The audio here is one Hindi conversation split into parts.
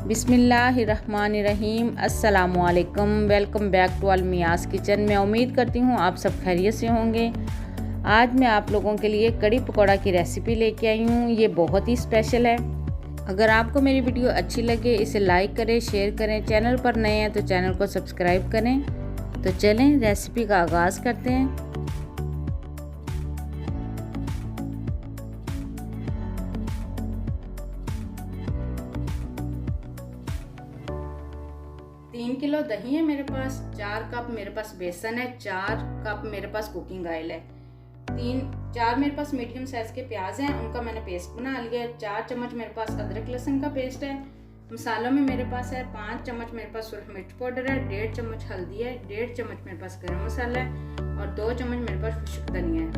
बिस्मिल्लाहिर्रहमानिर्रहीम। अस्सलामुअलैकुम। Welcome back to Almiya's kitchen. मैं उम्मीद करती हूँ आप सब खैरियत से होंगे। आज मैं आप लोगों के लिए कड़ी पकौड़ा की रेसिपी लेके आई हूँ। ये बहुत ही स्पेशल है। अगर आपको मेरी वीडियो अच्छी लगे इसे लाइक करें, शेयर करें। चैनल पर नए हैं तो चैनल को सब्सक्राइब करें। तो चलें रेसिपी का आगाज़ करते हैं। 3 किलो दही है मेरे पास, 4 कप मेरे पास बेसन है, 4 कप मेरे पास कुकिंग ऑयल है, 4 मेरे पास मीडियम साइज के प्याज हैं, उनका मैंने पेस्ट बना लिया है। 4 चम्मच मेरे पास अदरक लहसुन का पेस्ट है। मसालों में मेरे पास है 5 चम्मच मेरे पास सुरख मिर्च पाउडर है, 1.5 चम्मच हल्दी है, 1.5 चम्मच मेरे पास गरम मसाला है और 2 चम्मच मेरे पास खुश्क धनिया है,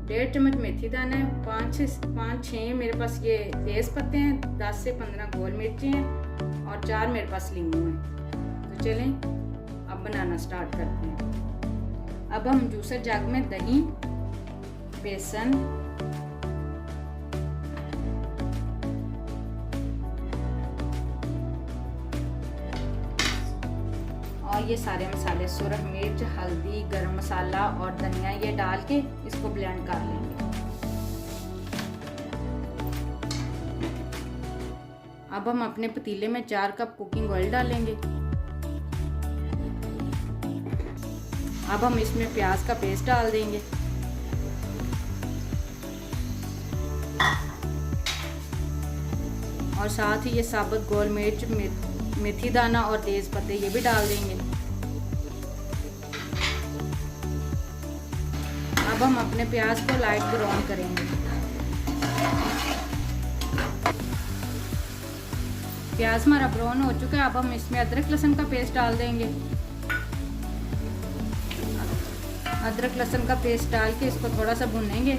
1.5 चम्मच मेथी दाना है, 5-6 मेरे पास ये तेज पत्ते हैं, 10 से 15 गोल मिर्ची हैं और 4 मेरे पास नींबू हैं। तो चलें अब बनाना स्टार्ट करते हैं। अब हम जूसर जग में दही, बेसन, और ये सारे मसाले सुरख मिर्च, हल्दी, गरम मसाला और धनिया ये डाल के इसको ब्लेंड कर लेंगे। अब हम अपने पतीले में 4 कप कुकिंग ऑयल डालेंगे। अब हम इसमें प्याज का पेस्ट डाल देंगे। और साथ ही ये साबुत गोल मिर्च, मेथी दाना और तेज पत्ते ये भी डाल देंगे। अब हम अपने प्याज को लाइट ब्राउन करेंगे। प्याज हमारा ब्राउन हो चुका है। अब हम इसमें अदरक लहसुन का पेस्ट डाल देंगे। अदरक लहसुन का पेस्ट डाल के इसको थोड़ा सा भूनेंगे।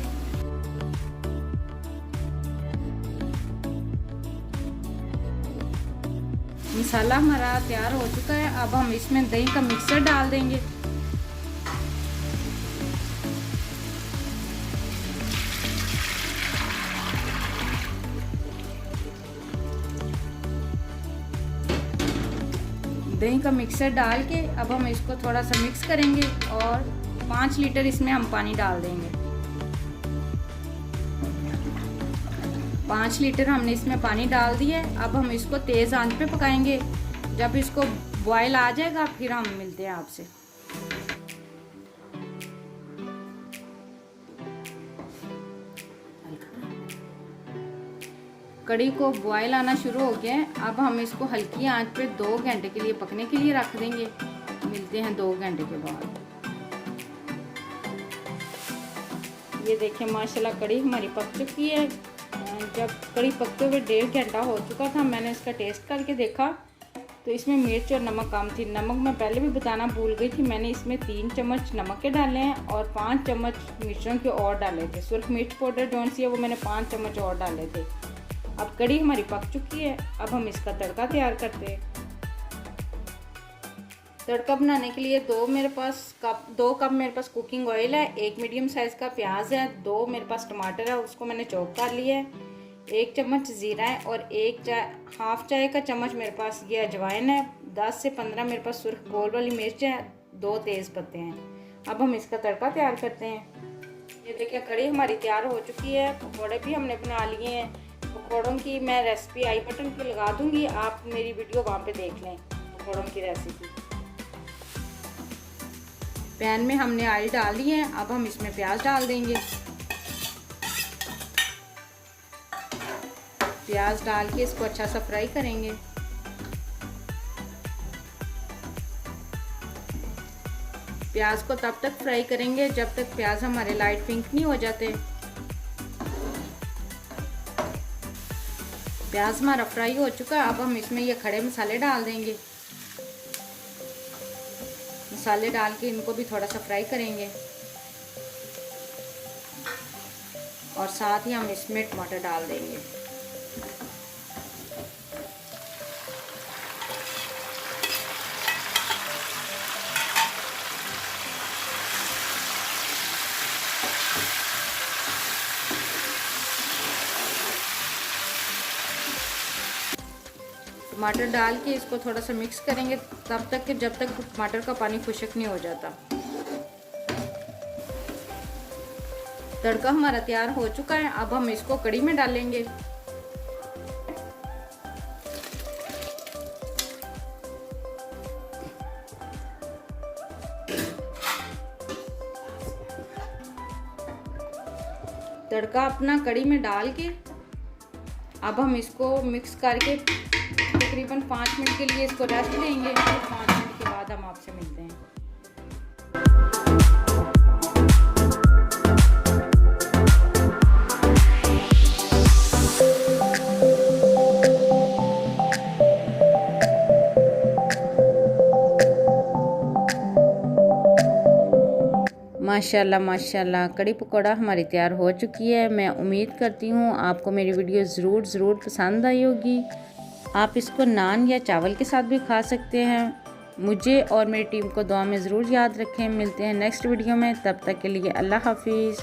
मसाला हमारा तैयार हो चुका है। अब हम इसमें दही का मिक्सचर डाल देंगे। दही का मिक्सर डाल के अब हम इसको थोड़ा सा मिक्स करेंगे और 5 लीटर इसमें हम पानी डाल देंगे। 5 लीटर हमने इसमें पानी डाल दिया है। अब हम इसको तेज़ आंच पे पकाएंगे। जब इसको बॉयल आ जाएगा फिर हम मिलते हैं आपसे। कड़ी को बॉयल आना शुरू हो गया है। अब हम इसको हल्की आंच पे 2 घंटे के लिए पकने के लिए रख देंगे। मिलते हैं 2 घंटे के बाद। ये देखें माशाल्लाह कड़ी हमारी पक चुकी है। जब कड़ी पकते हुए 1.5 घंटा हो चुका था, मैंने इसका टेस्ट करके देखा तो इसमें मिर्च और नमक कम थी। नमक मैं पहले भी बताना भूल गई थी। मैंने इसमें 3 चम्मच नमक के डाले हैं और 5 चम्मच मिर्चों के और डाले थे। सुरख मिर्च पाउडर जो सी है वो मैंने 5 चम्मच और डाले थे। अब कड़ी हमारी पक चुकी है। अब हम इसका तड़का तैयार करते हैं। तड़का बनाने के लिए 2 कप मेरे पास कुकिंग ऑयल है, 1 मीडियम साइज़ का प्याज है, 2 मेरे पास टमाटर है उसको मैंने चॉप कर लिया है, 1 चम्मच ज़ीरा है और हाफ चाय का चम्मच मेरे पास ये अजवाइन है, 10 से 15 मेरे पास सुर्ख गोल वाली मिर्च है, 2 तेज़ पत्ते हैं। अब हम इसका तड़का तैयार करते हैं। ये देखिए कड़ी हमारी तैयार हो चुकी है। पकौड़े भी हमने बना लिए हैं। पकौड़ों की मैं रेसिपी आई बटन पे लगा दूंगी, आप मेरी वीडियो वहाँ पे देख लें पकौड़ों की रेसिपी। पैन में हमने ऑयल डाल दिए हैं। अब हम इसमें प्याज डाल देंगे। प्याज डाल के इसको अच्छा सा फ्राई करेंगे। प्याज को तब तक फ्राई करेंगे जब तक प्याज हमारे लाइट पिंक नहीं हो जाते। प्याज हमारा फ्राई हो चुका है। अब हम इसमें ये खड़े मसाले डाल देंगे। मसाले डाल के इनको भी थोड़ा सा फ्राई करेंगे और साथ ही हम इसमें टमाटर डाल देंगे। टमाटर डाल के इसको थोड़ा सा मिक्स करेंगे तब तक कि जब तक टमाटर का पानी खुश्क नहीं हो जाता। तड़का हमारा तैयार हो चुका है। अब हम इसको कढ़ी में डालेंगे। तड़का अपना कढ़ी में डाल के अब हम इसको मिक्स करके तकरीबन 5 मिनट के लिए इसको रेस्ट देंगे। 5 मिनट के बाद हम आपसे मिलते हैं। माशाल्लाह माशाल्लाह कड़ी पकौड़ा हमारी तैयार हो चुकी है। मैं उम्मीद करती हूँ आपको मेरी वीडियो ज़रूर पसंद आई होगी। आप इसको नान या चावल के साथ भी खा सकते हैं। मुझे और मेरी टीम को दुआ में ज़रूर याद रखें। मिलते हैं नेक्स्ट वीडियो में, तब तक के लिए अल्लाह हाफिज़।